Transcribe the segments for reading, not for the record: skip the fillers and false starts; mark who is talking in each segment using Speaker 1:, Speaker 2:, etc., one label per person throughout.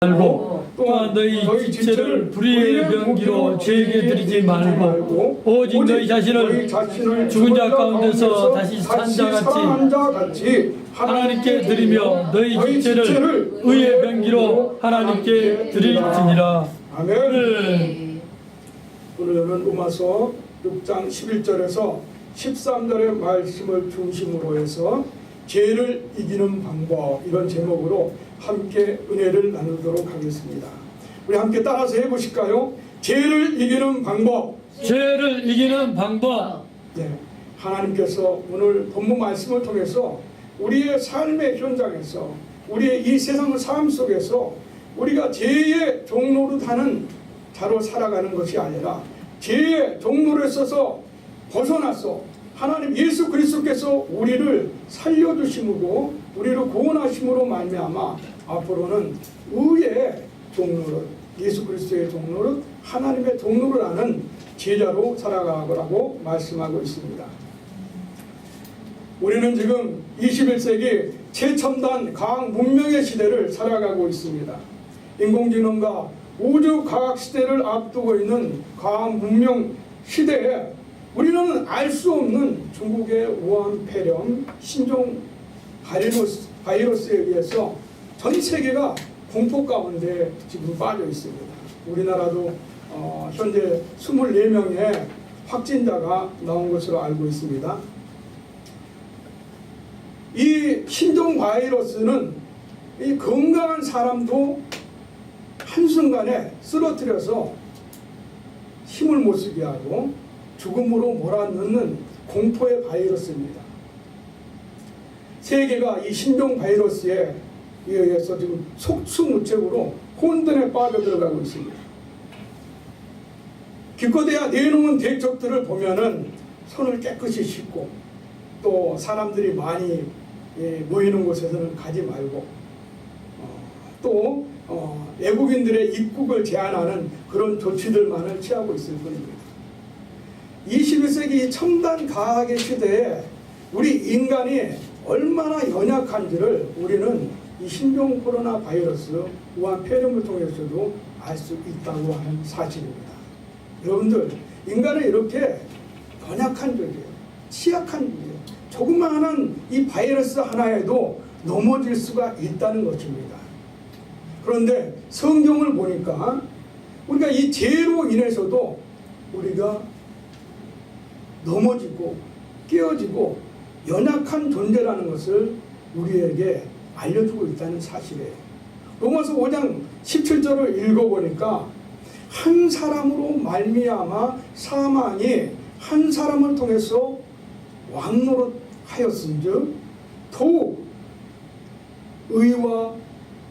Speaker 1: 말고 또한 너희 지체를 불의의 병기로 죄에게 드리지 말고 오직 너희 자신을 죽은 자 가운데서 다시 산 자 같이 하나님께 드리며 너희 지체를 의의 병기로 하나님께 드릴지니라.
Speaker 2: 아멘. 오늘은 로마서 6장 11절에서 13절의 말씀을 중심으로 해서 죄를 이기는 방법, 이런 제목으로 함께 은혜를 나누도록 하겠습니다. 우리 함께 따라서 해보실까요? 죄를 이기는 방법.
Speaker 1: 죄를 이기는 방법.
Speaker 2: 네, 하나님께서 오늘 본문 말씀을 통해서 우리의 삶의 현장에서, 우리의 이 세상 삶 속에서 우리가 죄의 종노릇하는 자로 살아가는 것이 아니라 죄의 종노릇에 있어서 벗어나서 하나님 예수 그리스도께서 우리를 살려주심으로, 우리를 구원하심으로 말미암아 앞으로는 의의 종노릇, 예수 그리스도의 종노릇, 하나님의 종노릇 하는 제자로 살아가라고 말씀하고 있습니다. 우리는 지금 21세기 최첨단 과학 문명의 시대를 살아가고 있습니다. 인공지능과 우주과학 시대를 앞두고 있는 과학 문명 시대에 우리는 알 수 없는 중국의 우한 폐렴 신종 바이러스에 의해서 전 세계가 공포 가운데 지금 빠져 있습니다. 우리나라도 현재 24명의 확진자가 나온 것으로 알고 있습니다. 이 신종 바이러스는 이 건강한 사람도 한순간에 쓰러뜨려서 힘을 못 쓰게 하고 죽음으로 몰아넣는 공포의 바이러스입니다. 세계가 이 신종 바이러스에 의해서 지금 속수무책으로 혼돈에 빠져들어가고 있습니다. 기껏해야 내놓은 대책들을 보면은 손을 깨끗이 씻고 또 사람들이 많이 모이는 곳에서는 가지 말고 또 외국인들의 입국을 제한하는 그런 조치들만을 취하고 있을 뿐입니다. 21세기 첨단 과학의 시대에 우리 인간이 얼마나 연약한지를 우리는 이 신종 코로나 바이러스 우한 폐렴을 통해서도 알 수 있다고 하는 사실입니다. 여러분들, 인간은 이렇게 연약한 존재예요. 취약한 존재예요. 조그마한 이 바이러스 하나에도 넘어질 수가 있다는 것입니다. 그런데 성경을 보니까 우리가 이 죄로 인해서도 우리가 넘어지고 깨어지고 연약한 존재라는 것을 우리에게 알려주고 있다는 사실이에요. 로마서 5장 17절을 읽어보니까 한 사람으로 말미암아 사망이 한 사람을 통해서 왕노릇하였은즉 더욱 의와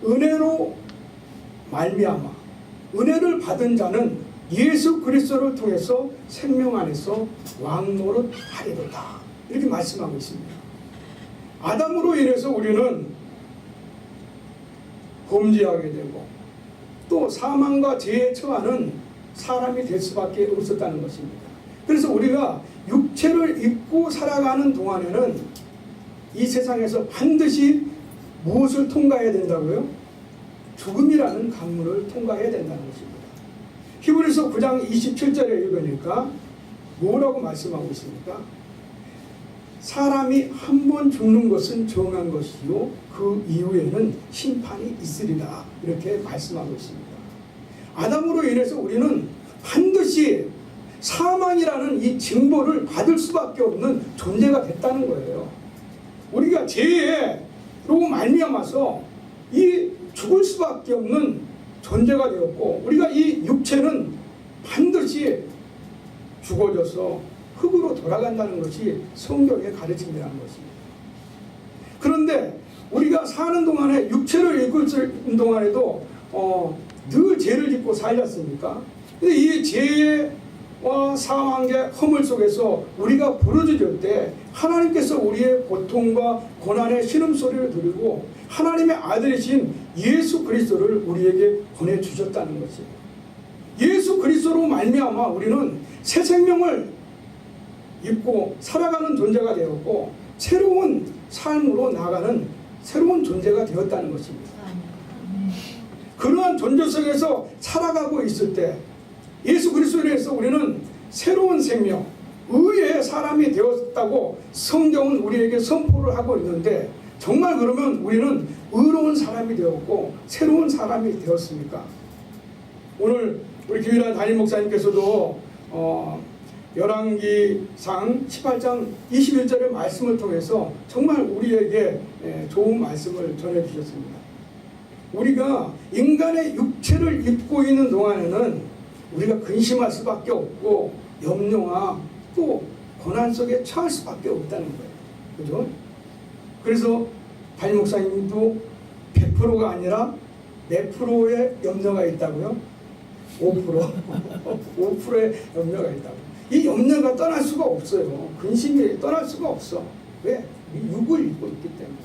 Speaker 2: 은혜로 말미암아 은혜를 받은 자는 예수 그리스도를 통해서 생명 안에서 왕노릇하리로다, 이렇게 말씀하고 있습니다. 아담으로 인해서 우리는 범죄하게 되고 또 사망과 죄에 처하는 사람이 될 수밖에 없었다는 것입니다. 그래서 우리가 육체를 입고 살아가는 동안에는 이 세상에서 반드시 무엇을 통과해야 된다고요? 죽음이라는 강물을 통과해야 된다는 것입니다. 히브리서 9장 27절에 읽으니까 뭐라고 말씀하고 있습니까? 사람이 한 번 죽는 것은 정한 것이요 그 이후에는 심판이 있으리라, 이렇게 말씀하고 있습니다. 아담으로 인해서 우리는 반드시 사망이라는 이 징벌을 받을 수밖에 없는 존재가 됐다는 거예요. 우리가 죄로 말미암아서 이 죽을 수밖에 없는 존재가 되었고, 우리가 이 육체는 반드시 죽어져서 흙으로 돌아간다는 것이 성경의 가르침이라는 것입니다. 그런데 우리가 사는 동안에 육체를 입고 있는 동안에도 늘 죄를 짓고 살렸습니까? 근데 이 죄와 사망의 허물 속에서 우리가 부르짖을 때 하나님께서 우리의 고통과 고난의 신음소리를 들으고 하나님의 아들이신 예수 그리스도를 우리에게 보내주셨다는 것이에요. 예수 그리스도로 말미암아 우리는 새 생명을 입고 살아가는 존재가 되었고 새로운 삶으로 나아가는 새로운 존재가 되었다는 것입니다. 그러한 존재 속에서 살아가고 있을 때 예수 그리스도에 대해서 우리는 새로운 생명, 의의 사람이 되었다고 성경은 우리에게 선포를 하고 있는데, 정말 그러면 우리는 의로운 사람이 되었고 새로운 사람이 되었습니까? 오늘 우리 교회나 담임 목사님께서도 열왕기상 18장 21절의 말씀을 통해서 정말 우리에게 좋은 말씀을 전해주셨습니다. 우리가 인간의 육체를 입고 있는 동안에는 우리가 근심할 수밖에 없고 염려와 또 고난 속에 처할 수밖에 없다는 거예요. 그죠? 그래서 담임 목사님도 100%가 아니라 몇 프로의 염려가 있다고요? 5%. 5%의 염려가 있다고. 이 염려가 떠날 수가 없어요. 근심이 떠날 수가 없어. 왜? 육을 입고 있기 때문에.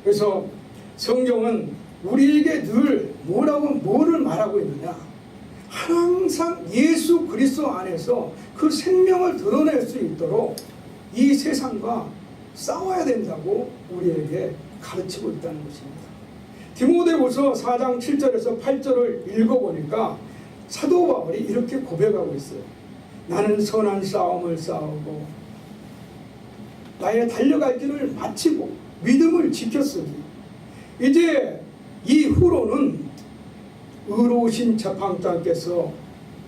Speaker 2: 그래서 성경은 우리에게 늘 뭐를 말하고 있느냐? 항상 예수 그리스도 안에서 그 생명을 드러낼 수 있도록 이 세상과 싸워야 된다고 우리에게 가르치고 있다는 것입니다. 디모데후서 4장 7절에서 8절을 읽어보니까 사도 바울이 이렇게 고백하고 있어요. 나는 선한 싸움을 싸우고 나의 달려갈 길을 마치고 믿음을 지켰으니 이제 이후로는 의로우신 재판장께서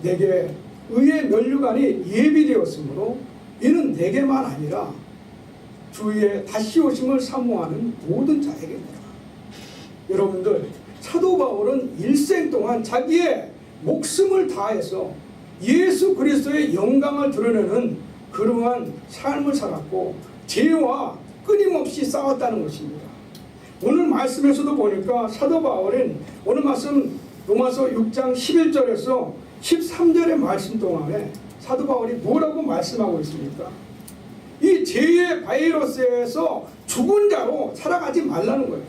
Speaker 2: 내게 의의 면류관이 예비되었으므로 이는 내게만 아니라 주의 다시 오심을 사모하는 모든 자에게니라. 여러분들, 사도 바울은 일생 동안 자기의 목숨을 다해서 예수 그리스도의 영광을 드러내는 그러한 삶을 살았고 죄와 끊임없이 싸웠다는 것입니다. 오늘 말씀에서도 보니까 사도 바울은 오늘 말씀 로마서 6장 11절에서 13절의 말씀 동안에 사도 바울이 뭐라고 말씀하고 있습니까? 이 죄의 바이러스에서 죽은 자로 살아가지 말라는 거예요.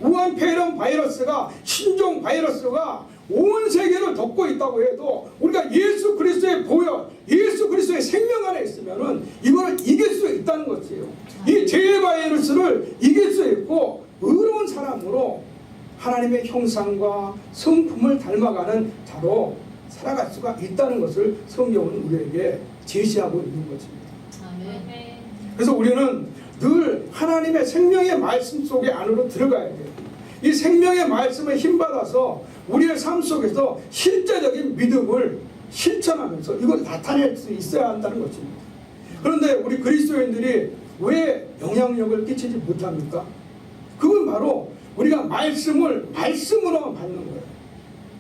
Speaker 2: 우한폐렴 바이러스가, 신종 바이러스가 온 세계를 덮고 있다고 해도 우리가 예수 그리스도의 보혈, 예수 그리스도의 생명 안에 있으면은 이거를 이길 수 있다는 것이에요. 이 죄의 바이러스를 이길 수 있고 의로운 사람으로 하나님의 형상과 성품을 닮아가는 자로 살아갈 수가 있다는 것을 성경은 우리에게 제시하고 있는 것입니다.
Speaker 3: 아멘.
Speaker 2: 그래서 우리는 늘 하나님의 생명의 말씀 속에 안으로 들어가야 돼요. 이 생명의 말씀에 힘받아서 우리의 삶 속에서 실제적인 믿음을 실천하면서 이걸 나타낼 수 있어야 한다는 것입니다. 그런데 우리 그리스도인들이 왜 영향력을 끼치지 못합니까? 그건 바로 우리가 말씀으로 받는 거예요.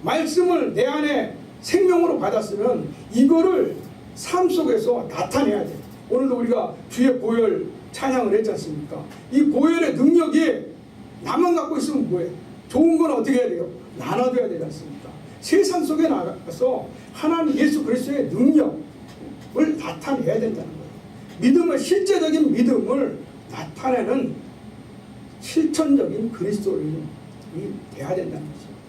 Speaker 2: 말씀을 내 안에 생명으로 받았으면 이거를 삶 속에서 나타내야 돼요. 오늘도 우리가 주의 보혈 찬양을 했지 않습니까? 이 보혈의 능력이 나만 갖고 있으면 뭐예요? 좋은 건 어떻게 해야 돼요? 나눠줘야 되지 않습니까? 세상 속에 나가서 하나님 예수 그리스도의 능력을 나타내야 된다는 거예요. 믿음을, 실제적인 믿음을 나타내는 실천적인 그리스도인이 돼야 된다는 것입니다.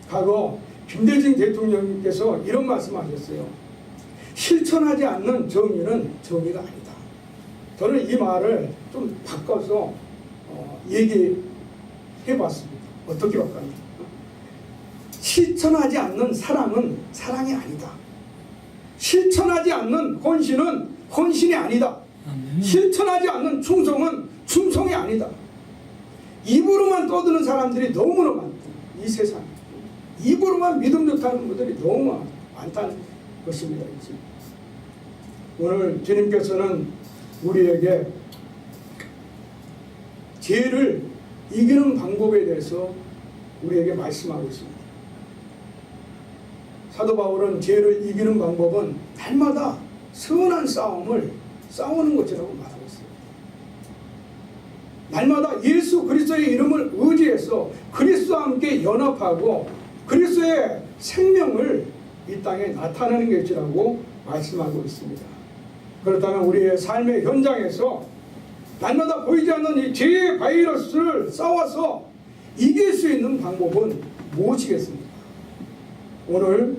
Speaker 2: 과거 김대중 대통령께서 이런 말씀하셨어요. 실천하지 않는 정의는 정의가 아니다. 저는 이 말을 좀 바꿔서 얘기해봤습니다. 어떻게 바꿨나? 실천하지 않는 사랑은 사랑이 아니다. 실천하지 않는 헌신은 헌신이 아니다. 실천하지 않는 충성은 충성이 아니다. 입으로만 떠드는 사람들이 너무나 많다. 이 세상에 입으로만 믿음 좋다는 분들이 너무 많다는 것입니다. 오늘 주님께서는 우리에게 죄를 이기는 방법에 대해서 우리에게 말씀하고 있습니다. 사도 바울은 죄를 이기는 방법은 날마다 선한 싸움을 싸우는 것이라고 말하고 있습니다. 날마다 예수 그리스도의 이름을 의지해서 그리스도와 함께 연합하고 그리스도의 생명을 이 땅에 나타내는 것이라고 말씀하고 있습니다. 그렇다면 우리의 삶의 현장에서 날마다 보이지 않는 이 죄의 바이러스를 싸워서 이길 수 있는 방법은 무엇이겠습니까? 오늘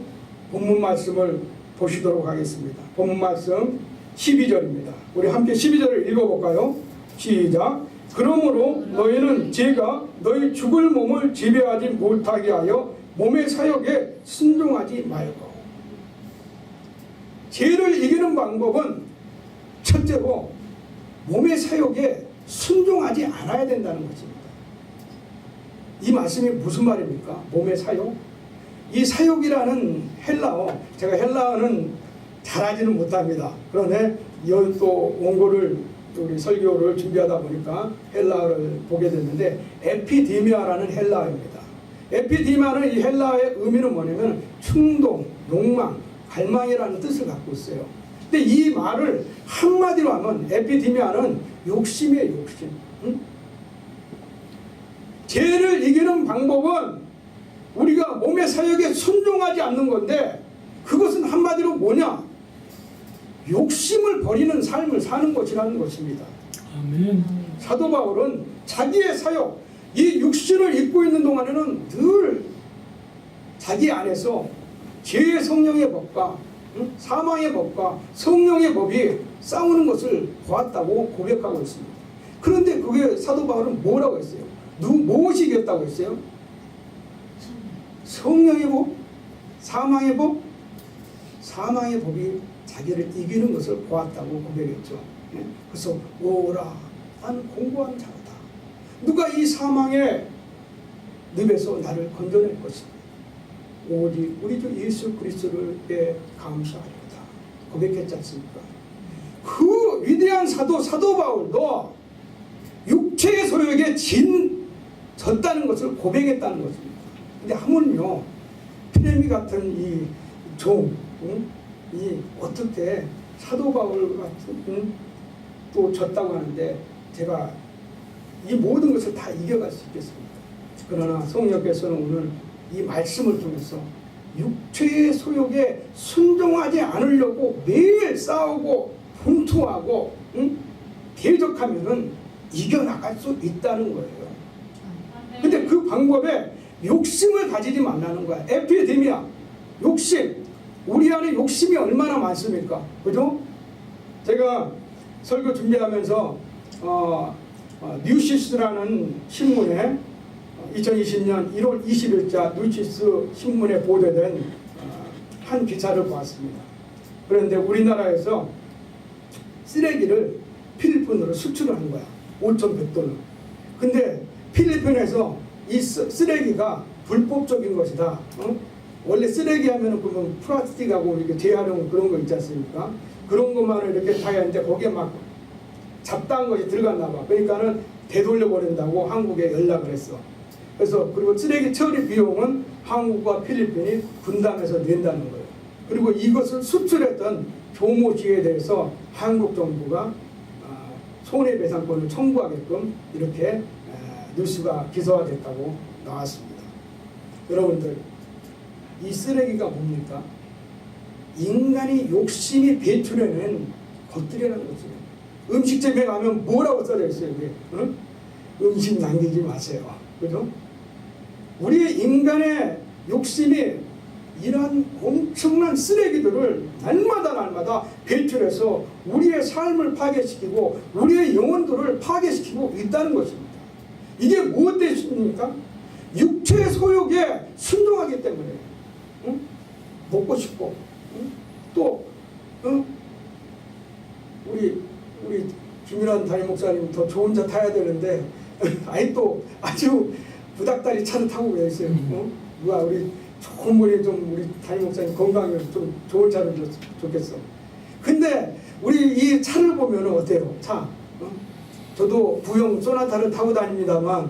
Speaker 2: 본문 말씀을 보시도록 하겠습니다. 본문 말씀 12절입니다. 우리 함께 12절을 읽어볼까요? 시작. 그러므로 너희는 죄가 너희 죽을 몸을 지배하지 못하게 하여 몸의 사욕에 순종하지 말고. 죄를 이기는 방법은 첫째로 몸의 사욕에 순종하지 않아야 된다는 것입니다. 이 말씀이 무슨 말입니까? 몸의 사욕? 이 사욕이라는 헬라어, 제가 헬라어는 잘하지는 못합니다. 그런데 또 원고를 우리 설교를 준비하다 보니까 헬라어를 보게 됐는데 에피디미아라는 헬라어입니다. 에피디미아는 이 헬라어의 의미는 뭐냐면 충동, 욕망, 갈망이라는 뜻을 갖고 있어요. 근데 이 말을 한마디로 하면 에피디미아는 욕심이에요, 욕심. 응? 죄를 이기는 방법은 우리가 몸의 사욕에 순종하지 않는 건데 그것은 한마디로 뭐냐? 욕심을 버리는 삶을 사는 것이라는 것입니다.
Speaker 1: 아멘.
Speaker 2: 사도 바울은 자기의 사욕, 이 육신을 입고 있는 동안에는 늘 자기 안에서 죄의 성령의 법과 사망의 법과 성령의 법이 싸우는 것을 보았다고 고백하고 있습니다. 그런데 그게 사도 바울은 뭐라고 했어요? 무엇이 이겼다고 했어요? 성령의 법? 사망의 법? 사망의 법이 자기를 이기는 것을 보았다고 고백했죠. 그래서 오라, 난 공고한 자로다. 누가 이 사망의 늪에서 나를 건져낼 것이다. 오직 우리 주 예수 그리스도를 감사하리로다. 고백했지 않습니까? 그 위대한 사도 바울도 육체의 소욕에 졌다는 것을 고백했다는 것입니다. 근데 하물며 피레미 같은 이 종, 이 어떻게 사도 바울 같은 또 졌다고 하는데 제가 이 모든 것을 다 이겨갈 수 있겠습니까? 그러나 성령께서는 오늘 이 말씀을 통해서 육체의 소욕에 순종하지 않으려고 매일 싸우고 분투하고 대적하면은 이겨나갈 수 있다는 거예요. 근데 그 방법에 욕심을 가지지 말라는 거야. 에피데미아, 욕심. 우리 안에 욕심이 얼마나 많습니까? 그죠? 제가 설교 준비하면서 뉴시스라는 신문에 2020년 1월 20일자 뉴시스 신문에 보도된 한 기사를 보았습니다. 그런데 우리나라에서 쓰레기를 필리핀으로 수출을 한 거야. 5,100톤을. 근데 필리핀에서 이 쓰레기가 불법적인 것이다. 원래 쓰레기 하면은 그러면 플라스틱하고 이렇게 재활용 그런 거 있지 않습니까? 그런 것만을 이렇게 다 했는데 거기에 막 잡다한 것이 들어갔나 봐. 그러니까는 되돌려 버린다고 한국에 연락을 했어. 그래서 그리고 쓰레기 처리 비용은 한국과 필리핀이 분담해서 낸다는 거예요. 그리고 이것을 수출했던 조모씨에 대해서 한국 정부가 손해배상권을 청구하게끔 이렇게 뉴스가 기사화됐다고 나왔습니다. 여러분들, 이 쓰레기가 뭡니까? 인간이 욕심이 배출해낸 것들이라는 거죠. 음식점에 가면 뭐라고 써져 있어요? 이게? 응? 음식 남기지 마세요. 그죠? 우리 인간의 욕심이 이런 엄청난 쓰레기들을 날마다 배출해서 우리의 삶을 파괴시키고 우리의 영혼들을 파괴시키고 있다는 것입니다. 이게 무엇 때문입니까? 육체의 소욕에 순종하기 때문에. 응? 먹고 싶고, 응? 또 우리 김일환 담임 목사님 더 좋은 차 타야 되는데 아니 또 아주 부닥다리 차를 타고 계세요. 누가 우리 좋은 분이 좀 우리 담임 목사님 건강에 좀 좋은 차를 좋겠어. 근데 우리 이 차를 보면 어때요? 차. 저도 구형 소나타를 타고 다닙니다만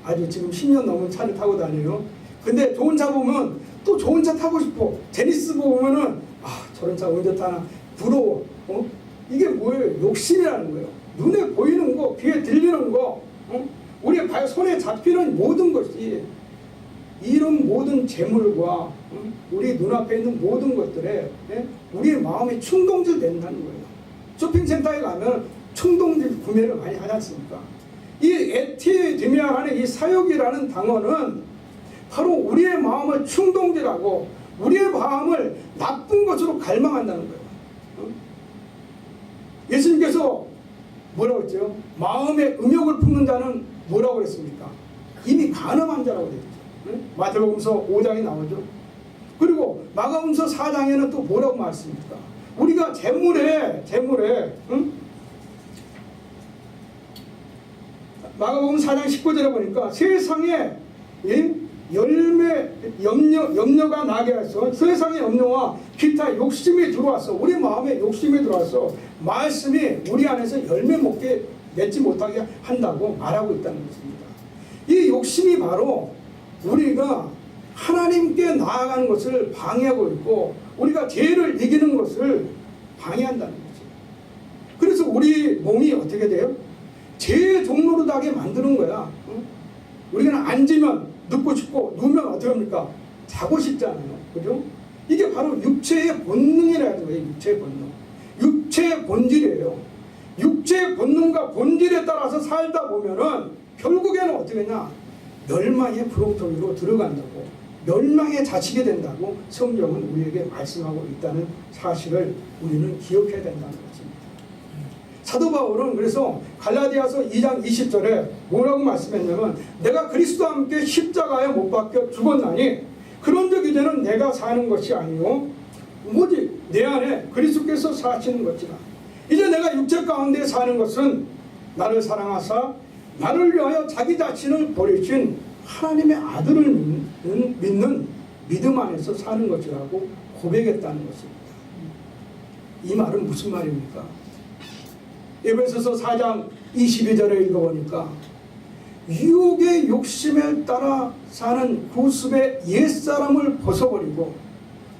Speaker 2: 아주 지금 10년 넘은 차를 타고 다녀요. 근데 좋은 차 보면 또 좋은 차 타고 싶어. 제니스 보면은 저런 차 언제 타나 부러워. 이게 뭐예요? 욕심이라는 거예요. 눈에 보이는 거, 귀에 들리는 거, 우리 손에 잡히는 모든 것이 이런 모든 재물과 우리 눈앞에 있는 모든 것들에 우리의 마음이 충동질 된다는 거예요. 쇼핑센터에 가면 충동질 구매를 많이 하지 않습니까? 이 에티디미아라는 이 사욕이라는 단어는 바로 우리의 마음을 충동질하고 우리의 마음을 나쁜 것으로 갈망한다는 거예요. 예수님께서 뭐라고 했죠? 마음의 음욕을 품는 자는 뭐라고 그랬습니까? 이미 간음한 자라고 그랬죠. 네? 마태복음서 5장에 나오죠. 그리고 마가복음서 4장에는 또 뭐라고 말씀입니까? 우리가 재물에 응? 마가복음 4장 19절에 보니까 세상에 염려가 나게 해서 세상의 염려와 기타 욕심이 들어왔어. 우리 마음에 욕심이 들어왔어. 말씀이 우리 안에서 열매 맺지 못하게 한다고 말하고 있다는 것입니다. 이 욕심이 바로 우리가 하나님께 나아가는 것을 방해하고 있고 우리가 죄를 이기는 것을 방해한다는 거죠. 그래서 우리 몸이 어떻게 돼요? 죄의 종로로 나게 만드는 거야. 우리가 앉으면 눕고 싶고 누우면 어떻게 합니까? 자고 싶잖아요. 그죠? 이게 바로 육체의 본능이라는 거예요. 육체의 본능. 육체의 본질이에요. 육체의 본능과 본질에 따라서 살다 보면은 결국에는 어떻게 되냐? 멸망의 부렁텅이로 들어간다고, 멸망의 자식이 된다고 성경은 우리에게 말씀하고 있다는 사실을 우리는 기억해야 된다는 것입니다. 사도 바울은 그래서 갈라디아서 2장 20절에 뭐라고 말씀했냐면 내가 그리스도와 함께 십자가에 못 박혀 죽었나니 그런즉 이제는 내가 사는 것이 아니요 오직 내 안에 그리스도께서 사시는 것이라. 이제 내가 육체 가운데 사는 것은 나를 사랑하사 나를 위하여 자기 자신을 버리신 하나님의 아들을 믿는 믿음 안에서 사는 것이라고 고백했다는 것입니다. 이 말은 무슨 말입니까? 에베소서 4장 22절에 읽어보니까 유혹의 욕심에 따라 사는 구습의 옛사람을 벗어버리고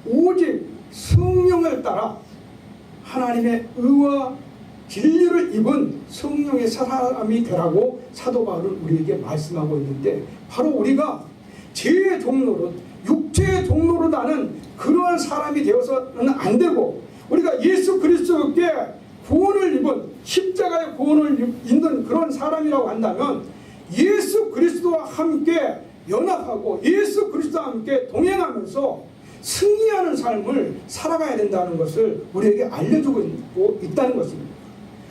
Speaker 2: 오직 성령을 따라 하나님의 의와 진리를 입은 성령의 사람이 되라고 사도 바울은 우리에게 말씀하고 있는데 바로 우리가 죄의 종로로 육체의 종로로 나는 그러한 사람이 되어서는 안 되고 우리가 예수 그리스도께 구원을 입은 십자가의 구원을 입는 그런 사람이라고 한다면 예수 그리스도와 함께 연합하고 예수 그리스도와 함께 동행하면서 승리하는 삶을 살아가야 된다는 것을 우리에게 알려주고 있다는 것입니다.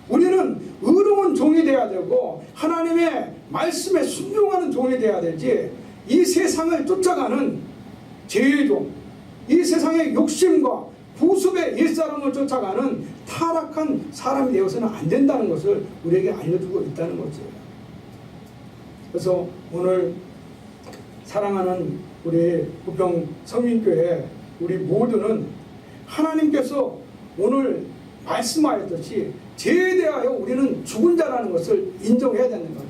Speaker 2: 우리는 의로운 종이 되어야 되고 하나님의 말씀에 순종하는 종이 되어야 되지 이 세상을 쫓아가는 죄의 종, 이 세상의 욕심과 구습의 옛사람을 쫓아가는 타락한 사람이 되어서는 안 된다는 것을 우리에게 알려주고 있다는 거죠. 그래서 오늘 사랑하는 우리 부평 성민교회 우리 모두는 하나님께서 오늘 말씀하였듯이 죄에 대하여 우리는 죽은 자라는 것을 인정해야 되는 거예요.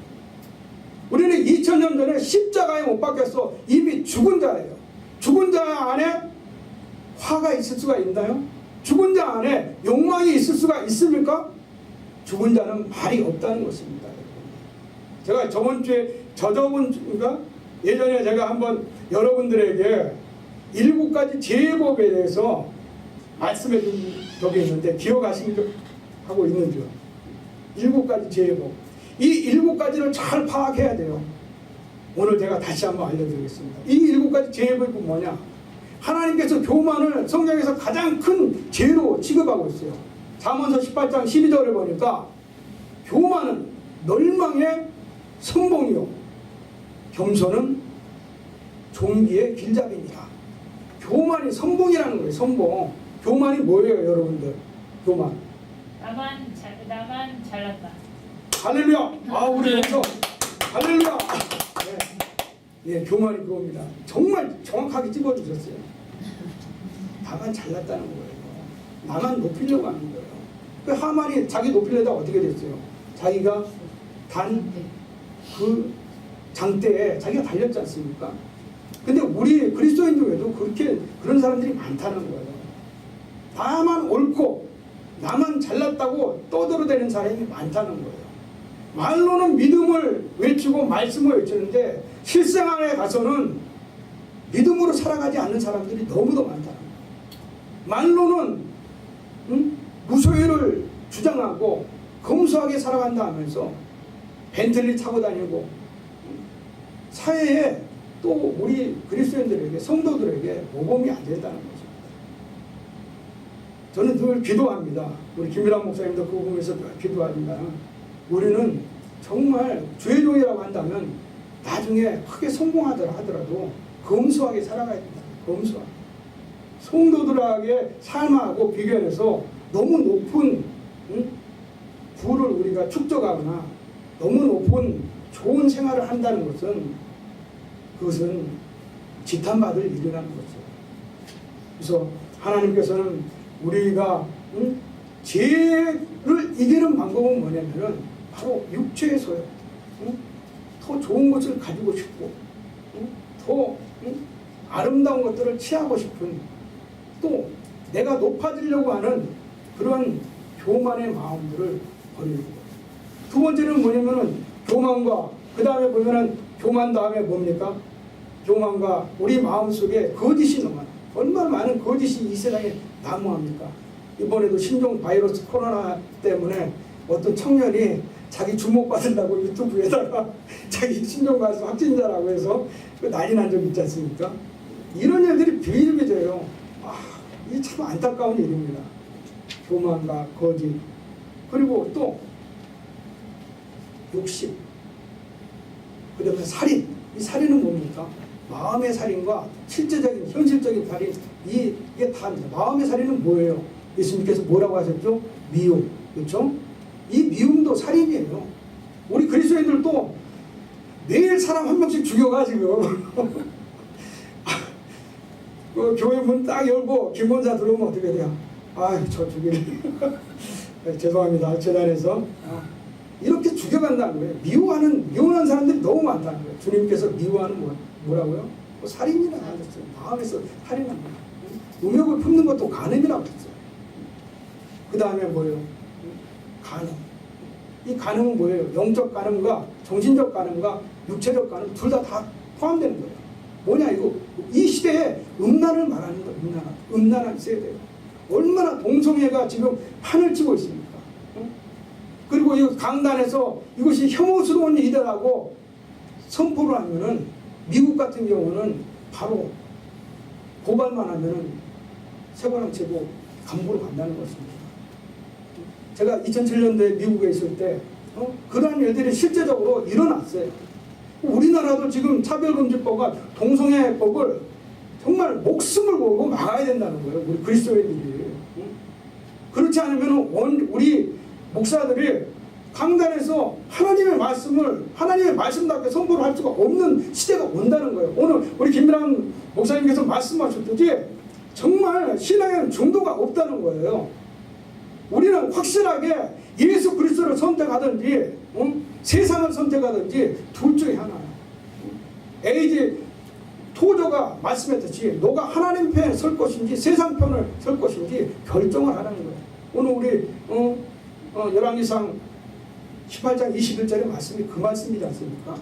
Speaker 2: 우리는 2000년 전에 십자가에 못 박혀서 이미 죽은 자예요. 죽은 자 안에 화가 있을 수가 있나요? 죽은 자 안에 욕망이 있을 수가 있습니까? 죽은 자는 말이 없다는 것입니다. 제가 저번주인가 예전에 제가 한번 여러분들에게 7가지 제법에 대해서 말씀해 준 적이 있는데 기억하고 있는지요? 7가지 제법. 이 7가지를 잘 파악해야 돼요. 오늘 제가 다시 한번 알려드리겠습니다. 이 7가지 제법이 뭐냐? 하나님께서 교만을 성경에서 가장 큰 죄로 취급하고 있어요. 잠언서 18장 12절을 보니까 교만은 멸망의 선봉이요 겸손은 종기의 길잡이니라. 교만이 선봉이라는 거예요. 선봉. 교만이 뭐예요, 여러분들? 교만.
Speaker 3: 나만 잘났다.
Speaker 2: 할렐루야. 아, 우리 여기서 할렐루야. 네, 교만이 그겁니다. 정말 정확하게 찝어주셨어요. 나만 잘났다는 거예요. 나만 높이려고 하는 거예요. 그 하만이 자기 높이려다 어떻게 됐어요? 자기가 단 그 장대에 자기가 달렸지 않습니까? 근데 우리 그리스도인 중에도 그런 사람들이 많다는 거예요. 나만 옳고 나만 잘났다고 떠들어대는 사람이 많다는 거예요. 말로는 믿음을 외치고 말씀을 외치는데 실생활에 가서는 믿음으로 살아가지 않는 사람들이 너무도 많다는 거예요. 말로는 무소유를 주장하고 검소하게 살아간다 하면서 벤틀리 타고 다니고 사회에 또 우리 그리스도인들에게 성도들에게 모범이 안 된다는 거죠. 저는 늘 기도합니다. 우리 김일환 목사님도 그 부분에서 기도합니다. 우리는 정말 주의 종이라고 한다면 나중에 크게 성공하더라도 검소하게 살아가야 된다. 검소하게. 성도들에게 삶하고 비교해서 너무 높은 부를 우리가 축적하거나 너무 높은 좋은 생활을 한다는 것은 그것은 지탄받을 일이라는 거죠. 그래서 하나님께서는 우리가 죄를 이기는 방법은 뭐냐면은 바로 육체의 소욕, 더 좋은 것을 가지고 싶고, 더 아름다운 것들을 취하고 싶은, 또 내가 높아지려고 하는 그런 교만의 마음들을 버리는 거예요. 두 번째는 뭐냐면은 교만과, 그 다음에 보면은 교만 다음에 뭡니까? 교만과 우리 마음속에 거짓이 너무 많아. 얼마나 많은 거짓이 이 세상에 난무합니까? 이번에도 신종 바이러스 코로나 때문에 어떤 청년이 자기 주목받으려고 유튜브에다가 자기 신종 바이러스 확진자라고 해서 난리 난 적 있지 않습니까? 이런 일들이 비일비재해요. 이게 참 안타까운 일입니다. 교만과 거짓, 그리고 또 욕심, 그 다음에 살인. 이 살인은 뭡니까? 마음의 살인과 실제적인 현실적인 살인, 이게 다입니다. 마음의 살인은 뭐예요? 예수님께서 뭐라고 하셨죠? 미움. 그렇죠? 이 미움도 살인이에요. 우리 그리스도인들도 매일 사람 한 명씩 죽여가 지금. 그 교회 문 딱 열고 김원사 들어오면 어떻게 돼요? 저 죽이네. 죄송합니다. 재단에서 이렇게 죽여간다는 거예요. 미워하는 사람들이 너무 많다는 거예요. 주님께서 미워하는 뭐라고요? 살인이라고 하셨어요. 마음에서 살인한 거예요. 음욕을 품는 것도 간음이라고 했어요. 그 다음에 뭐예요? 간음. 이 간음은 뭐예요? 영적 간음과 정신적 간음과 육체적 간음 둘 다 포함되는 거예요. 뭐냐 이거? 이 시대에 음란을 말하는 거예요. 음란한 있어야 돼요. 얼마나 동성애가 지금 판을 치고 있습니까? 그리고 이 강단에서 이것이 혐오스러운 일이라고 선포를 하면은 미국 같은 경우는 바로 고발만 하면은 세관왕 제보 감고로 간다는 것입니다. 제가 2007년도에 미국에 있을 때 그러한 일들이 실제적으로 일어났어요. 우리나라도 지금 차별금지법과 동성애법을 정말 목숨을 걸고 막아야 된다는 거예요. 우리 그리스도인들이. 그렇지 않으면 우리 목사들이 강단에서 하나님의 말씀답게 선포를 할 수가 없는 시대가 온다는 거예요. 오늘 우리 김민환 목사님께서 말씀하셨듯이 정말 신앙에는 중도가 없다는 거예요. 우리는 확실하게 예수 그리스도를 선택하든지 세상을 선택하든지 둘 중에 하나예요. 에이지 토저가 말씀했듯이 너가 하나님 편에 설 것인지 세상 편을 설 것인지 결정을 하라는 거예요. 오늘 우리 열왕기상 18장 21절의 말씀이 그 말씀이지 않습니까?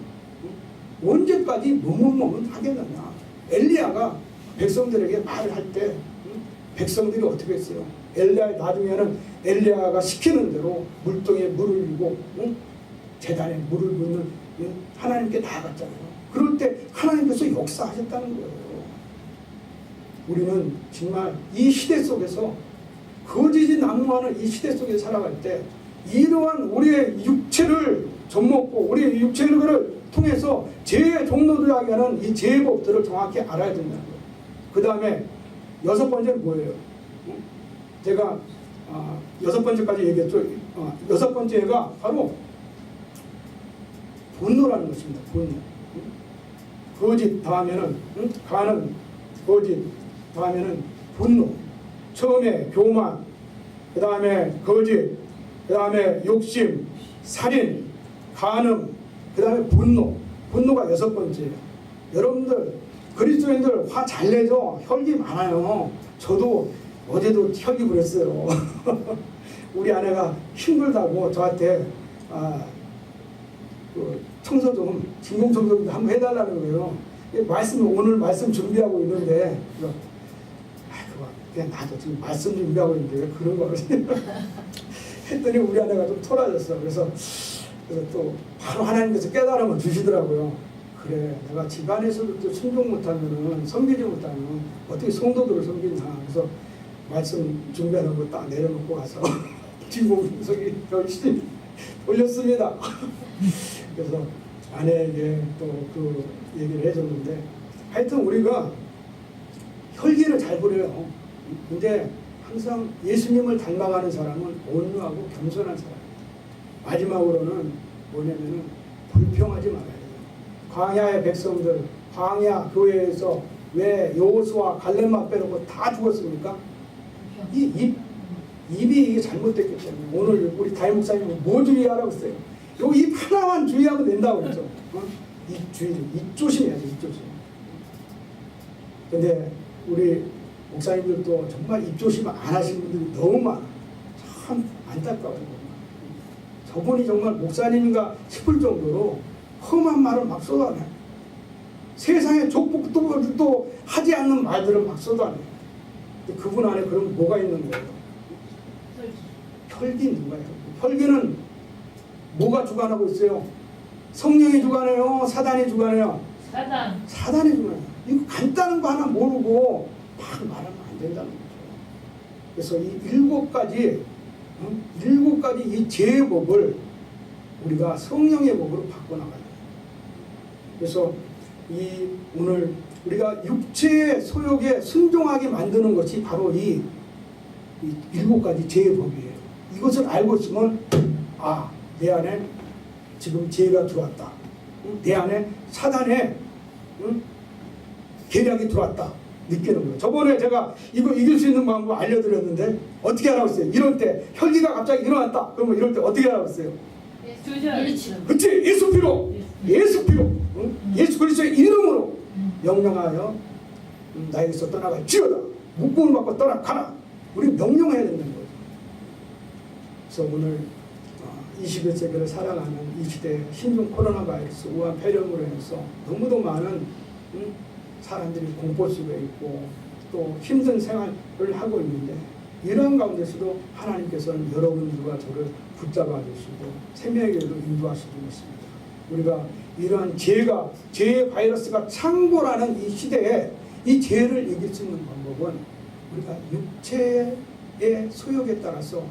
Speaker 2: 언제까지 머뭇머뭇 하겠느냐. 엘리야가 백성들에게 말을 할 때 백성들이 어떻게 했어요? 나중에는 엘리야가 시키는 대로 물동에 물을 주고 제단에 물을 붓는 하나님께 나아갔잖아요. 그럴 때 하나님께서 역사하셨다는 거예요. 우리는 정말 이 시대 속에서 거짓이 난무하는 이 시대 속에 살아갈 때 이러한 우리의 육체를 젖먹고 우리의 육체를 통해서 죄의 종로들에게 하는 이 죄법들을 정확히 알아야 된다는 거예요. 그 다음에 여섯 번째는 뭐예요? 제가 6번째까지 얘기했죠. 6번째가 바로 분노라는 것입니다. 분노. 거짓 다음에는 간음, 거짓 다음에는 분노. 처음에 교만, 그 다음에 거짓, 그 다음에 욕심, 살인, 간음, 그 다음에 분노. 분노가 6번째예요. 여러분들 그리스도인들 화 잘 내죠? 혈기 많아요. 저도 어제도 혈기 부렸어요. 우리 아내가 힘들다고 저한테 그 청소 좀 진공 청소 좀 한번 해달라는 거예요. 오늘 말씀 준비하고 있는데 그거 그냥 나도 지금 말씀 준비하고 있는데 왜 그런 거 했더니 우리 아내가 좀 토라졌어. 그래서 또 바로 하나님께서 깨달음을 주시더라고요. 그래, 내가 집안에서도 또 순종 못하면은 섬기지 못하면 어떻게 성도들을 섬기냐. 그래서 말씀 준비하는 거 딱 내려놓고 가서 진공 청소기 열심히 올렸습니다. 그래서 아내에게 또 그 얘기를 해줬는데 하여튼 우리가 혈기를 잘 부려요. 근데 항상 예수님을 닮아가는 사람은 온유하고 겸손한 사람. 마지막으로는 뭐냐면은 불평하지 말아야 돼요. 광야의 백성들, 광야 교회에서 왜 여호수아 갈렙만 빼놓고 다 죽었습니까? 입이 이게 잘못됐기 때문에 오늘 우리 다임 목사님은 뭐 주의하라고 했어요? 요 입 하나만 주의하면 된다고 그랬죠. 입 주의, 입 조심해야죠. 입 조심. 근데 우리 목사님들도 정말 입 조심 안 하시는 분들이 너무 많아. 참 안타까워요. 저분이 정말 목사님인가 싶을 정도로 험한 말을 막 쏟아내. 세상에 족복도 하지 않는 말들을 막 쏟아내. 그분 안에 그럼 뭐가 있는 거예요? 혈기 있는 거예요. 혈기는 뭐가 주관하고 있어요? 성령이 주관해요? 사단이 주관해요? 사단이 주관해요. 이거 간단한 거 하나 모르고 막 말하면 안 된다는 거죠. 그래서 이 일곱 가지 이 죄의 법을 우리가 성령의 법으로 바꿔나가야 돼요. 그래서 이 오늘 우리가 육체의 소욕에 순종하게 만드는 것이 바로 이 일곱 가지 죄의 법이에요. 이것을 알고 있으면 내 안에 지금 죄가 들어왔다. 내 안에 사단의 계략이 들어왔다. 느끼는 거예요. 저번에 제가 이거 이길 수 있는 방법 알려드렸는데 어떻게 하라고 했어요? 이럴 때 혈기가 갑자기 일어났다. 그러면 이럴 때 어떻게 하라고 했어요? 그치? 예수 피로. 예수 피로. 예수 그리스도의 이름으로 명령하여 나에게서 떠나가 지어다. 묶음을 받고 떠나가라. 우리 명령해야 된다는 거죠. 그래서 오늘 21세기를 살아가는 이 시대에 신종 코로나 바이러스 우한 폐렴으로 인해서 너무도 많은 사람들이 공포 속에 있고 또 힘든 생활을 하고 있는데 이러한 가운데서도 하나님께서는 여러분들과 저를 붙잡아 주시고 생명의 길로 인도하시고 있습니다. 우리가 이러한 죄의 바이러스가 창궐하는 이 시대에 이 죄를 이길 수 있는 방법은 우리가 육체의 소욕에 따라서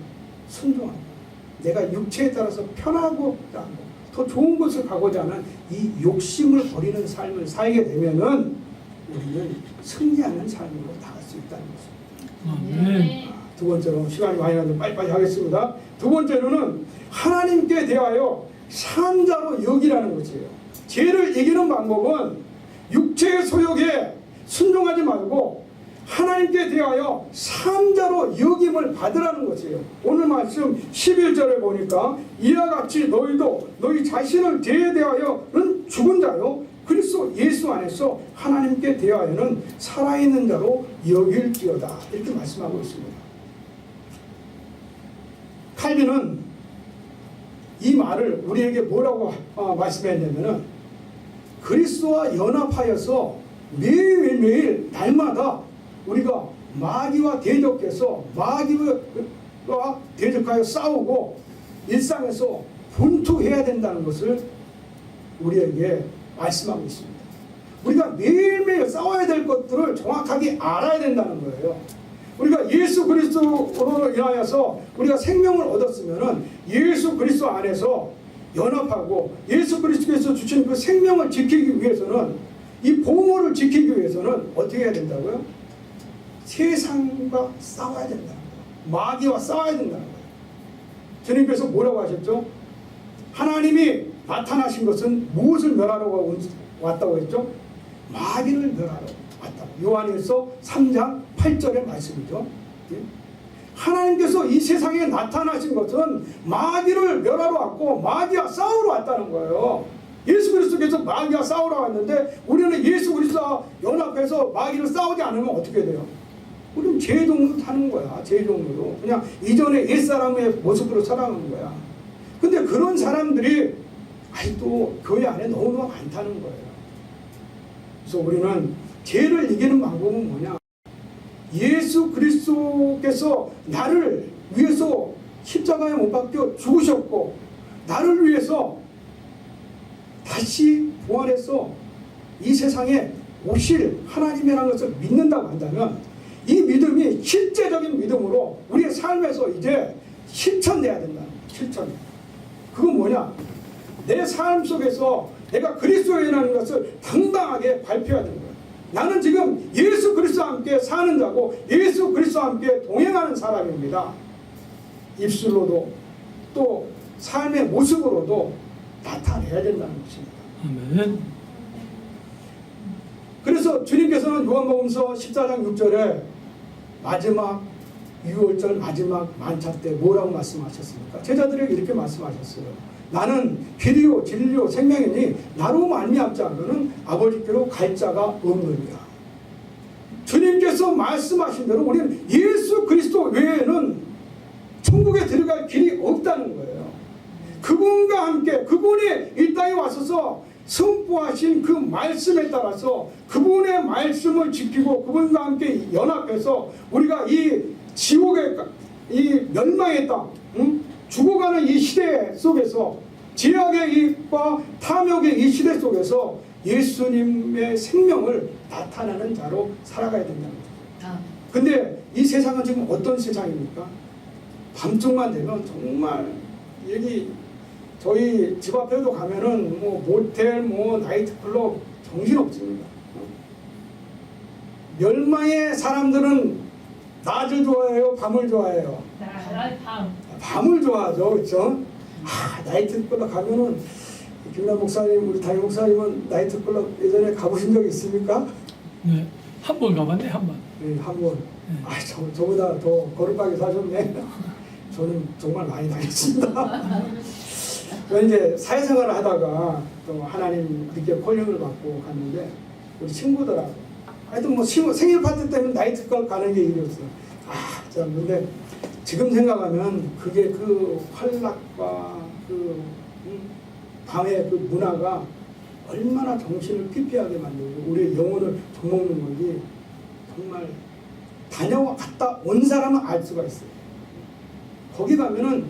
Speaker 2: 순종하는 것. 내가 육체에 따라서 편하고 더 좋은 곳을 가고자 하는 이 욕심을 버리는 삶을 살게 되면은 우리는 승리하는 삶으로 나갈 수 있다는 것입니다.
Speaker 1: 네.
Speaker 2: 두 번째로 시간이 많이 나는데 빨리빨리 하겠습니다. 두 번째로는 하나님께 대하여 산 자로 여기라는 것이에요. 죄를 이기는 방법은 육체의 소욕에 순종하지 말고 하나님께 대하여 산 자로 여김을 받으라는 것이에요. 오늘 말씀 11절에 보니까 이와 같이 너희도 너희 자신을 죄에 대하여는 죽은 자요 그리스도 예수 안에서 하나님께 대하여는 살아있는 자로 여길지어다 이렇게 말씀하고 있습니다. 칼빈은 이 말을 우리에게 뭐라고 말씀했냐면은 그리스도와 연합하여서 매일매일 날마다 우리가 마귀와 대적해서 마귀와 대적하여 싸우고 일상에서 분투해야 된다는 것을 우리에게 말씀하고 있습니다. 우리가 매일매일 싸워야 될 것들을 정확하게 알아야 된다는 거예요. 우리가 예수 그리스도로 인하여서 우리가 생명을 얻었으면은 예수 그리스도 안에서 연합하고 예수 그리스도께서 주신 그 생명을 지키기 위해서는 이 보물을 지키기 위해서는 어떻게 해야 된다고요? 세상과 싸워야 된다는 거예요. 마귀와 싸워야 된다는 거예요. 주님께서 뭐라고 하셨죠? 하나님이 나타나신 것은 무엇을 멸하러 왔다고 했죠? 마귀를 멸하러 왔다고. 요한일서 3장 8절의 말씀이죠. 하나님께서 이 세상에 나타나신 것은 마귀를 멸하러 왔고 마귀와 싸우러 왔다는 거예요. 예수 그리스도께서 마귀와 싸우러 왔는데 우리는 예수 그리스도와 연합해서 마귀를 싸우지 않으면 어떻게 돼요? 우리는 죄종으로 사는 거야. 죄종으로. 그냥 이전에 옛사람의 모습으로 살아가는 거야. 근데 그런 사람들이 아직도 교회 안에 너무너무 많다는 거예요. 그래서 우리는 죄를 이기는 방법은 뭐냐? 예수 그리스도께서 나를 위해서 십자가에 못 박혀 죽으셨고 나를 위해서 다시 부활해서 이 세상에 오실 하나님이라는 것을 믿는다고 한다면 이 믿음이 실제적인 믿음으로 우리의 삶에서 이제 실천돼야 된다. 실천. 그건 뭐냐? 내 삶 속에서 내가 그리스도인이라는 것을 당당하게 발표해야 되는 거예요. 나는 지금 예수 그리스도와 함께 사는 자고 예수 그리스도와 함께 동행하는 사람입니다. 입술로도 또 삶의 모습으로도 나타내야 된다는 것입니다.
Speaker 1: 아멘.
Speaker 2: 그래서 주님께서는 요한복음서 14장 6절에 마지막 유월절 마지막 만찬 때 뭐라고 말씀하셨습니까? 제자들에게 이렇게 말씀하셨어요. 나는 길이요 진리요 생명이니 나로 말미암지 않고는 아버지께로 갈 자가 없느니라. 주님께서 말씀하신 대로 우리는 예수 그리스도 외에는 천국에 들어갈 길이 없다는 거예요. 그분과 함께 그분이 이 땅에 와서서 선포하신 그 말씀에 따라서 그분의 말씀을 지키고 그분과 함께 연합해서 우리가 이 지옥의 이 멸망의 땅, 죽어가는 이 시대 속에서 죄악의 이익과 탐욕의 이 시대 속에서 예수님의 생명을 나타내는 자로 살아가야 된다는 거죠. 근데 이 세상은 지금 어떤 세상입니까? 밤중만 되면 정말 여기 저희 집 앞에도 가면은 뭐 모텔, 뭐 나이트클럽 정신없습니다. 멸망의 사람들은 낮을 좋아해요, 밤을 좋아해요? 밤을 좋아하죠, 그렇죠? 나이트클럽 가면은 김남 목사님, 우리 담임 목사님은 나이트클럽 예전에 가보신 적 있습니까?
Speaker 1: 네, 한 번 가봤네, 한 번.
Speaker 2: 네, 한 번. 저보다 더 거룩하게 사셨네. 저는 정말 많이 다녔습니다. 이제 사회생활을 하다가 또 하나님 그렇게 콜링을 받고 갔는데 우리 친구들하고 하여튼 뭐 생일 파티 때문에 나이트클럽 가는 게 일이었어요. 참 근데 지금 생각하면 그게 그 활락과 그 밤의 그 문화가 얼마나 정신을 피폐하게 만들고 우리의 영혼을 좀먹는 건지 정말 다녀갔다 온 사람은 알 수가 있어요. 거기 가면은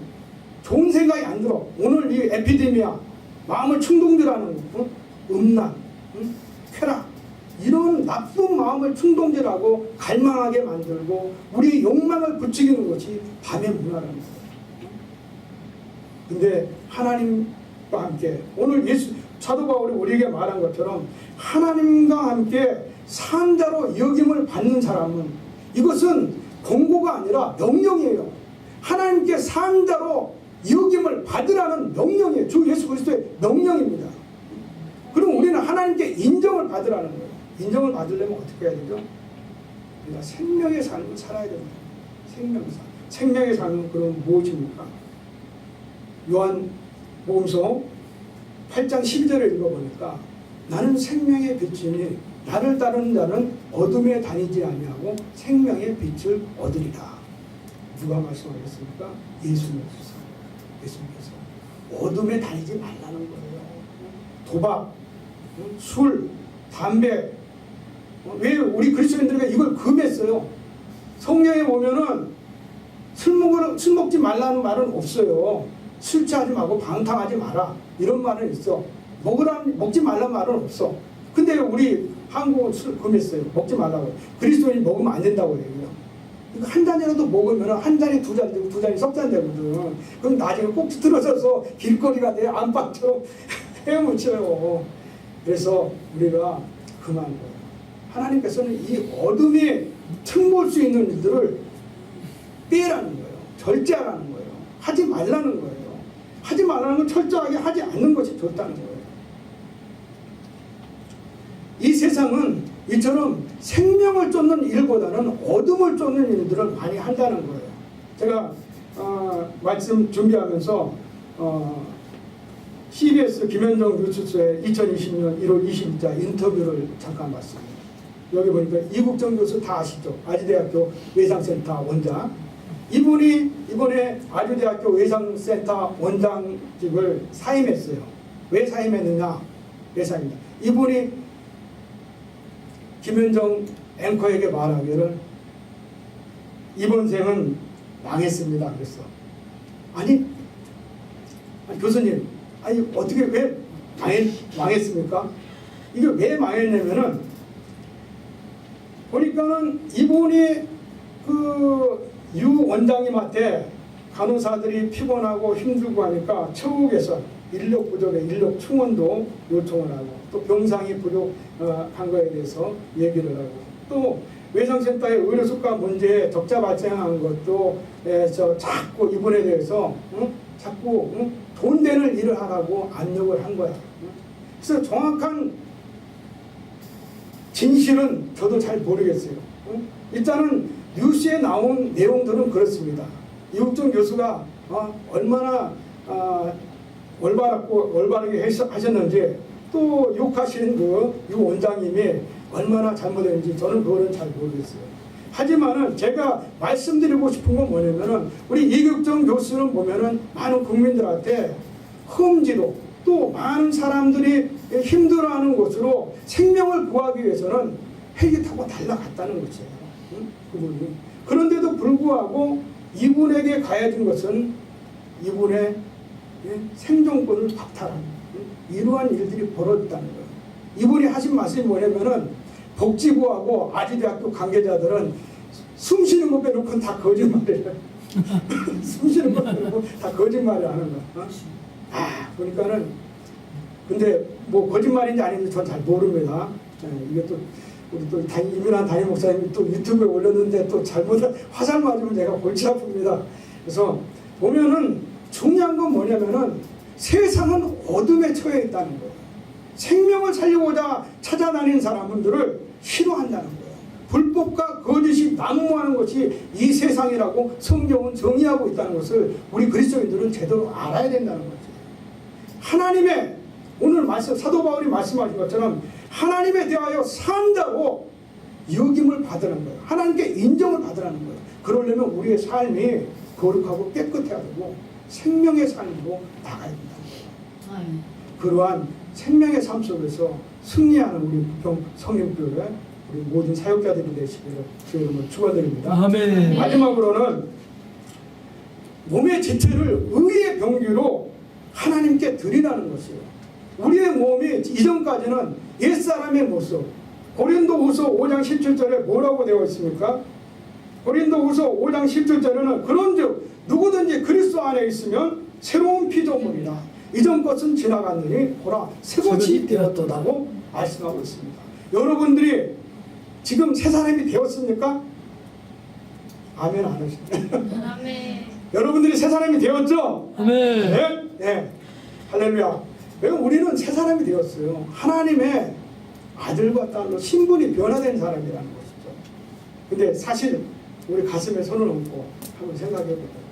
Speaker 2: 좋은 생각이 안 들어. 오늘 이 에피데미아, 마음을 충동질하는 음란, 쾌락 이런 나쁜 마음을 충동질하고 갈망하게 만들고 우리의 욕망을 부추기는 것이 밤의 문화라는 거예요. 근데 하나님과 함께 오늘 예수 사도 바울이 우리에게 말한 것처럼 하나님과 함께 산자로 여김을 받는 사람은 이것은 권고가 아니라 명령이에요. 하나님께 산자로 여김을 받으라는 명령이에요. 주 예수 그리스도의 명령입니다. 그럼 우리는 하나님께 인정을 받으라는 거예요. 인정을 받으려면 어떻게 해야 되죠? 우리가 생명의 삶을 살아야 됩니다. 생명의 삶은 그럼 무엇입니까? 요한복음서 8장 12절을 읽어보니까 나는 생명의 빛이니 나를 따르는 자는 어둠에 다니지 아니하고 생명의 빛을 얻으리라. 누가 말씀하셨습니까? 예수님께서. 어둠에 다니지 말라는 거예요. 도박, 술, 담배. 왜 우리 그리스도인들에게 이걸 금했어요? 성경에 보면은 술 먹지 말라는 말은 없어요. 술 취하지 말고 방탕하지 마라 이런 말은 있어. 먹지 말라는 말은 없어. 근데 우리 한국은 술 금했어요. 먹지 말라고. 그리스도인이 먹으면 안 된다고 해요. 한 잔이라도 먹으면 한 잔이 두 잔 되고 두 잔이 석 잔 되거든. 그럼 나중에 꼭 들어서서 길거리가 내 안방처럼 헤엄쳐요. 그래서 우리가 그만 거예요. 하나님께서는 이 어둠에 틈볼 수 있는 일들을 빼라는 거예요. 절제하라는 거예요. 하지 말라는 거예요. 하지 말라는 건 철저하게 하지 않는 것이 좋다는 거예요. 이 세상은 이처럼 생명을 쫓는 일보다는 어둠을 쫓는 일들을 많이 한다는 거예요. 제가 말씀 준비하면서 CBS 김현정 뉴스쇼의 2020년 1월 20일자 인터뷰를 잠깐 봤습니다. 여기 보니까 이국정 교수 다 아시죠? 아주대학교 외상센터 원장. 이분이 이번에 아주대학교 외상센터 원장직을 사임했어요. 왜 사임했느냐? 외상입니다. 이분이 김현정 앵커에게 말하기를 이번 생은 망했습니다. 그랬어. 아니 교수님, 어떻게 왜 망했습니까? 이게 왜 망했냐면은 보니까는 이분이 그 유 원장님한테 간호사들이 피곤하고 힘들고 하니까 처우 개선, 인력 부족의 인력 충원도 요청을 하고 또 병상이 부족한 거에 대해서 얘기를 하고 또 외상센터의 의료수가 문제에 적자 발생한 것도 자꾸 이분에 대해서 자꾸 돈 되는 일을 하라고 압력을 한 거야. 그래서 정확한 진실은 저도 잘 모르겠어요. 일단은 뉴스에 나온 내용들은 그렇습니다. 이국종 교수가 얼마나 올바르게 하셨는지 또 욕하신 유 원장님이 얼마나 잘못했는지 저는 그거는 잘 모르겠어요. 하지만은 제가 말씀드리고 싶은 건 뭐냐면은 우리 이국종 교수는 보면은 많은 국민들한테 험지로 또 많은 사람들이 힘들어하는 곳으로 생명을 구하기 위해서는 헬기 타고 달려갔다는 것이에요. 그분이. 그런데도 불구하고 이분에게 가해진 것은 이분의 생존권을 박탈하는 이러한 일들이 벌어졌다는 거예요. 이분이 하신 말씀이 뭐냐면은 복지부하고 아주대학교 관계자들은 숨 쉬는 거 빼놓고는 다 거짓말이에요. 숨 쉬는 거 빼놓고 다 거짓말을 하는 거야. 그러니까는 근데 뭐 거짓말인지 아닌지 전 잘 모릅니다. 이게 또 우리 또 이민환 담임 목사님이 또 유튜브에 올렸는데 또 잘못 화살 맞으면 제가 골치 아픕니다. 그래서 보면은 중요한 건 뭐냐면은 세상은 어둠에 처해 있다는 거예요. 생명을 살리고자 찾아다니는 사람들을 싫어한다는 거예요. 불법과 거짓이 난무하는 것이 이 세상이라고 성경은 정의하고 있다는 것을 우리 그리스도인들은 제대로 알아야 된다는 거죠. 하나님의 오늘 말씀 사도 바울이 말씀하신 것처럼 하나님에 대하여 산다고 여김을 받으라는 거예요. 하나님께 인정을 받으라는 거예요. 그러려면 우리의 삶이 거룩하고 깨끗해야 되고 생명의 삶으로 나가야 된다는 거예요. 그러한 생명의 삶 속에서 승리하는 우리 부평 성령교회 우리 모든 사역자들이 되시기를 주의 이름으로 축원드립니다.
Speaker 1: 아멘.
Speaker 2: 마지막으로는 몸의 지체를 의의 병기로 하나님께 드리라는 것이에요. 우리의 몸이 이전까지는 옛사람의 모습, 고린도후서 5장 17절에 뭐라고 되어 있습니까? 고린도후서 5장 17절에는 그런즉 누구든지 그리스도 안에 있으면 새로운 피조물이라 이전 것은 지나갔느니 보라 새것이 되었도다고 말씀하고 있습니다. 여러분들이 지금 새 사람이 되었습니까? 아멘 안 하시네.
Speaker 3: 아멘.
Speaker 2: 여러분들이 새 사람이 되었죠?
Speaker 1: 아멘.
Speaker 2: 네? 네. 할렐루야. 왜 우리는 새 사람이 되었어요? 하나님의 아들과 딸로 신분이 변화된 사람이라는 것이죠. 근데 사실 우리 가슴에 손을 얹고 한번 생각해 보세요.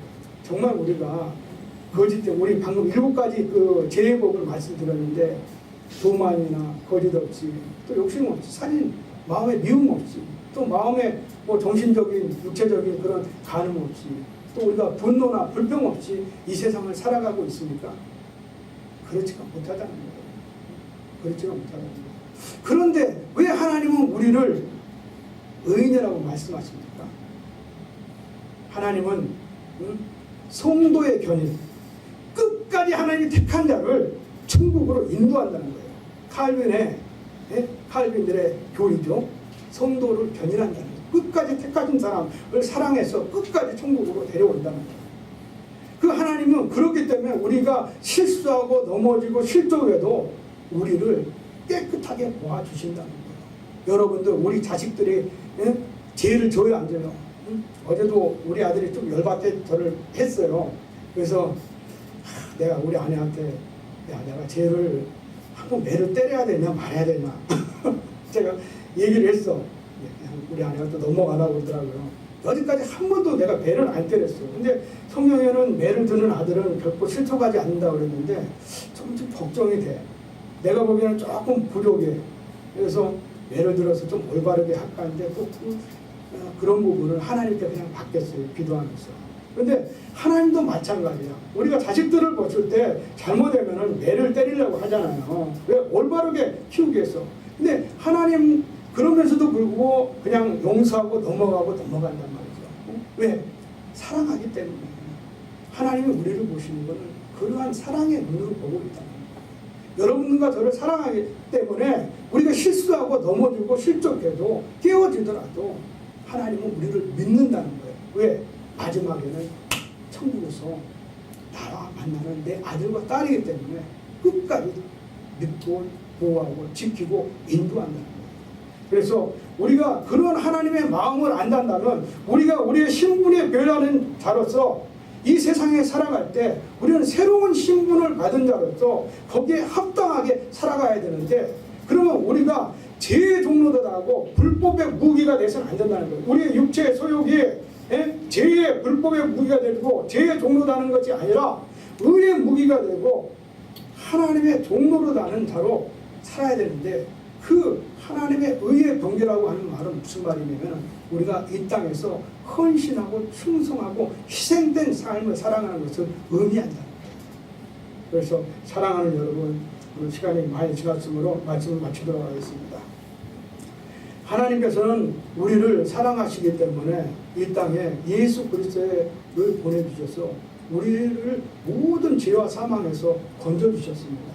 Speaker 2: 정말 우리가 거짓 때 우리 방금 7가지 그 제의법을 말씀드렸는데 교만이나 거짓 없이 또 욕심 없이 살인 마음에 미움 없이 또 마음에 뭐 정신적인 육체적인 그런 간음 없이 또 우리가 분노나 불평 없이 이 세상을 살아가고 있습니까? 그렇지가 못하다는 거예요. 그렇지가 못하다는 거예요. 그런데 왜 하나님은 우리를 의인이라고 말씀하십니까? 하나님은 성도의 견인 끝까지 하나님이 택한 자를 천국으로 인도한다는 거예요. 칼빈들의 교리죠. 성도를 견인한다는 거예요. 끝까지 택하신 사람을 사랑해서 끝까지 천국으로 데려온다는 거예요. 그 하나님은 그렇기 때문에 우리가 실수하고 넘어지고 실족해도 우리를 깨끗하게 모아주신다는 거예요. 여러분들 우리 자식들이 죄를 져요 안 져요? 어제도 우리 아들이 좀 열받게 저를 했어요. 그래서 내가 우리 아내한테 내가 쟤를 한번 매를 때려야 되냐 말아야 되냐 제가 얘기를 했어. 우리 아내가 또 넘어가라고 그러더라고요. 여지까지 한 번도 내가 매를 안 때렸어요. 근데 성경에는 매를 드는 아들은 결코 실족하지 않는다고 그랬는데 좀 걱정이 돼. 내가 보기에는 조금 부족해. 그래서 매를 들어서 좀 올바르게 할까 하는데 또 그런 부분을 하나님께 그냥 받겠어요. 기도하면서. 근데 하나님도 마찬가지야. 우리가 자식들을 보실 때 잘못되면은 매를 때리려고 하잖아요. 왜? 올바르게 키우기 위해서. 근데 하나님 그러면서도 불구하고 그냥 용서하고 넘어간단 말이죠. 왜? 사랑하기 때문에. 하나님이 우리를 보시는 것은 그러한 사랑의 눈으로 보고 있다는 거예요. 여러분과 저를 사랑하기 때문에 우리가 실수하고 넘어지고 실족해도 깨어지더라도 하나님은 우리를 믿는다는 거예요. 왜? 마지막에는 천국에서 나와 만나는 내 아들과 딸이기 때문에 끝까지 믿고 보호하고 지키고 인도한다는 거예요. 그래서 우리가 그런 하나님의 마음을 안단다면 우리가 우리의 신분에 변하는 자로서 이 세상에 살아갈 때 우리는 새로운 신분을 받은 자로서 거기에 합당하게 살아가야 되는데, 그러면 우리가 죄의 종로도 하고 불법의 무기가 돼서는 안 된다는 거예요. 우리의 육체의 소욕이 죄의 불법의 무기가 되고 죄의 종로도 하는 것이 아니라 의의 무기가 되고 하나님의 종로로 다는 자로 살아야 되는데, 그 하나님의 의의 경계라고 하는 말은 무슨 말이냐면 우리가 이 땅에서 헌신하고 충성하고 희생된 삶을 살아가는 것을 의미한다는 거예요. 그래서 사랑하는 여러분, 시간이 많이 지났으므로 말씀을 마치도록 하겠습니다. 하나님께서는 우리를 사랑하시기 때문에 이 땅에 예수 그리스도를 보내주셔서 우리를 모든 죄와 사망에서 건져주셨습니다.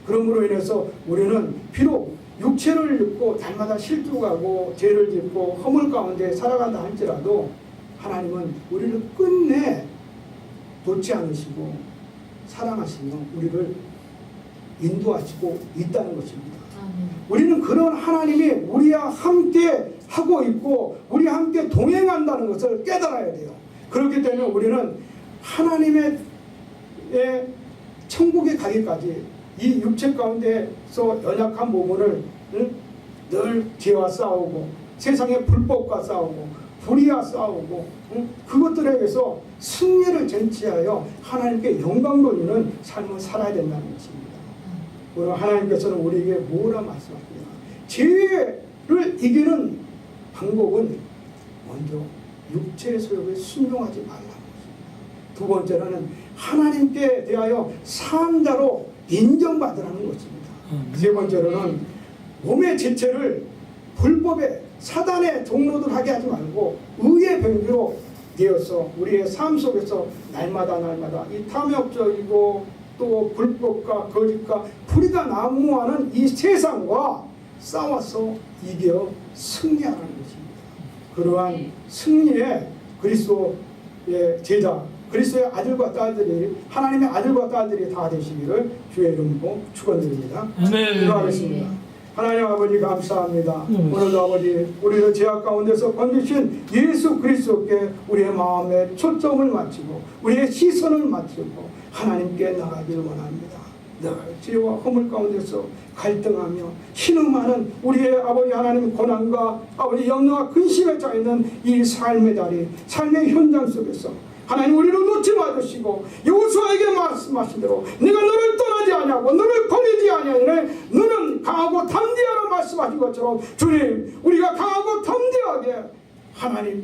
Speaker 2: 그러므로 인해서 우리는 비록 육체를 입고 날마다 실족하고 죄를 짓고 허물 가운데 살아간다 할지라도 하나님은 우리를 끝내 놓지 않으시고 사랑하시며 우리를 인도하시고 있다는 것입니다. 우리는 그런 하나님이 우리와 함께 하고 있고 우리와 함께 동행한다는 것을 깨달아야 돼요. 그렇기 때문에 우리는 하나님의 천국에 가기까지 이 육체 가운데서 연약한 몸을 늘 죄와 싸우고 세상의 불법과 싸우고 불의와 싸우고 그것들에 의해서 승리를 쟁취하여 하나님께 영광 돌리는 삶을 살아야 된다는 것입니다. 오늘 하나님께서는 우리에게 뭐라 말씀하십니까? 죄를 이기는 방법은 먼저 육체의 소욕에 순종하지 말라는 것입니다. 두 번째로는 하나님께 대하여 사람자로 인정받으라는 것입니다. 세 번째로는 몸의 지체를 불법의 사단의 종로들 하게 하지 말고 의의 병기로 되어서 우리의 삶 속에서 날마다 이 탐욕적이고 또 불법과 거짓과 불의가 난무하는 이 세상과 싸워서 이겨 승리하는 것입니다. 그러한 승리에 그리스도의 제자, 그리스도의 아들과 딸들이, 하나님의 아들과 딸들이 다 되시기를 주의 이름으로 축원드립니다. 기도하겠습니다. 하나님 아버지 감사합니다. 오늘도 아버지 우리를 죄악 가운데서 건지신 예수 그리스도께 우리의 마음에 초점을 맞추고 우리의 시선을 맞추고 하나님께 나가기를 원합니다. 늘 죄와 허물 가운데서 갈등하며 신음하는 우리의 아버지 하나님 고난과 아버지 염려와 근심에 짜있는 이 삶의 자리, 삶의 현장 속에서 하나님 우리를 놓지 마주시고 여호수아에게 말씀하신 대로 내가 너를 떠나지 아니하고 너를 버리지 아니하니 너는 강하고 담대하라 말씀하신 것처럼 주님 우리가 강하고 담대하게 하나님의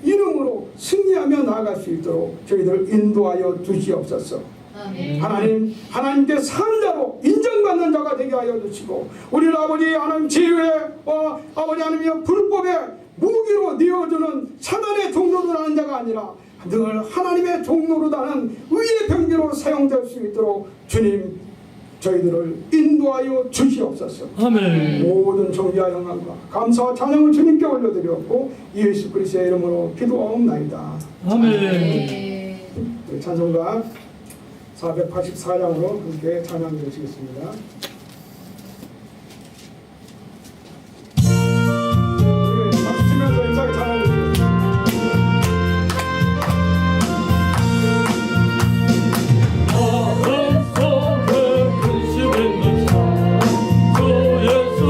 Speaker 2: 이름으로 승리하며 나아갈 수 있도록 저희들 인도하여 주시옵소서. 하나님께 산 자로 인정받는 자가 되게 하여 주시고 우리를 아버지 하나님 죄와 아버지 하나님의 불법의 무기로 내어주는 사단의 종로로 하는 자가 아니라 늘 하나님의 종로로 다는 의의 병기로 사용될 수 있도록 주님 저희들을 인도하여 주시옵소서. 아멘. 모든 존귀와 영광과 감사와 찬양을 주님께 올려드렸고 예수 그리스도의 이름으로 기도하옵나이다. 아멘. 찬송가 484장으로 함께 찬양해 주시겠습니다. 박수 치면서 인사에 찬양해 주시겠습니다.
Speaker 1: 예수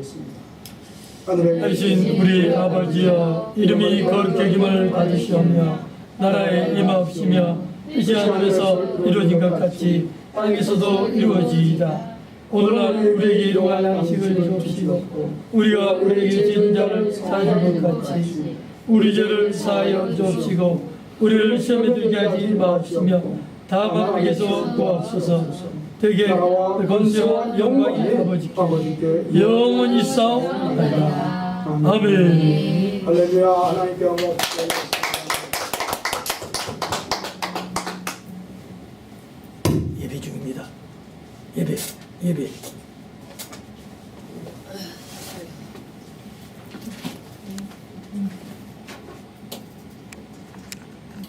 Speaker 2: 기도하겠습니다. 하늘에
Speaker 1: 하신 우리 아버지여, 이름이 거룩하심을 받으시오며 나라에 임하옵시며 뜻이 하늘에서 이루어진 것 같이 땅에서도 이루어지이다. 오늘날 우리에게 일용할 양식을 주옵시고 우리가 우리에게 지은 자를 사하는 것 같이 우리 죄를 사하여 주옵시고 우리를 시험에 들게 하지 마옵시며 다만 악에서 구하옵소서. 되게 권세와 영광이 아버지께 영원히 싸우리이다. 아멘.
Speaker 2: 할렐루야. 하나님께 영광.
Speaker 1: 예배 중입니다. 예배.